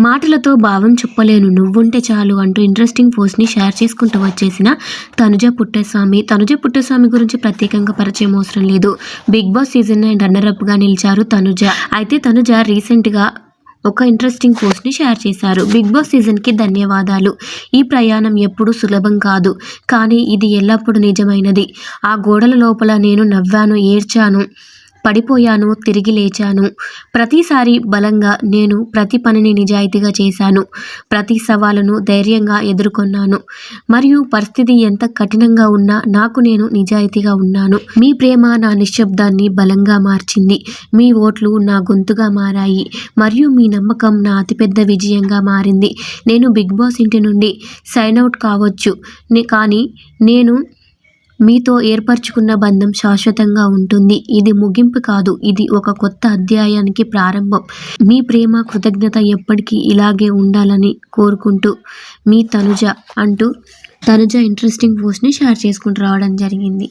మాటలతో భావం చెప్పలేను నువ్వుంటే చాలు అంటూ ఇంట్రెస్టింగ్ పోస్ట్ని షేర్ చేసుకుంటూ వచ్చేసిన తనుజ పుట్టస్వామి గురించి ప్రత్యేకంగా పరిచయం అవసరం లేదు. బిగ్ బాస్ సీజన్ 9 రన్నరప్గా నిలిచారు తనుజ. అయితే తనుజ రీసెంట్గా ఒక ఇంట్రెస్టింగ్ పోస్ట్ని షేర్ చేశారు. బిగ్ బాస్ సీజన్కి ధన్యవాదాలు. ఈ ప్రయాణం ఎప్పుడూ సులభం కాదు, కానీ ఇది ఎల్లప్పుడూ నిజమైనది. ఆ గోడల లోపల నేను నవ్వాను, ఏడ్చాను, పడిపోయాను, తిరిగి లేచాను. ప్రతిసారి బలంగా నేను ప్రతి పనిని నిజాయితీగా చేశాను. ప్రతి సవాలును ధైర్యంగా ఎదుర్కొన్నాను. మరియు పరిస్థితి ఎంత కఠినంగా ఉన్నా నాకు నేను నిజాయితీగా ఉన్నాను. మీ ప్రేమ నా నిశ్శబ్దాన్ని బలంగా మార్చింది. మీ ఓట్లు నా గొంతుగా మారాయి. మరియు మీ నమ్మకం నా అతిపెద్ద విజయంగా మారింది. నేను బిగ్ బాస్ ఇంటి నుండి సైన్ అవుట్ కావచ్చు, కానీ నేను మీతో ఏర్పరచుకున్న బంధం శాశ్వతంగా ఉంటుంది. ఇది ముగింపు కాదు, ఇది ఒక కొత్త అధ్యాయానికి ప్రారంభం. మీ ప్రేమ, కృతజ్ఞత ఎప్పటికీ ఇలాగే ఉండాలని కోరుకుంటూ మీ తనుజ అంటూ తనుజ ఇంట్రెస్టింగ్ పోస్ట్ని షేర్ చేసుకుంటూ రావడం జరిగింది.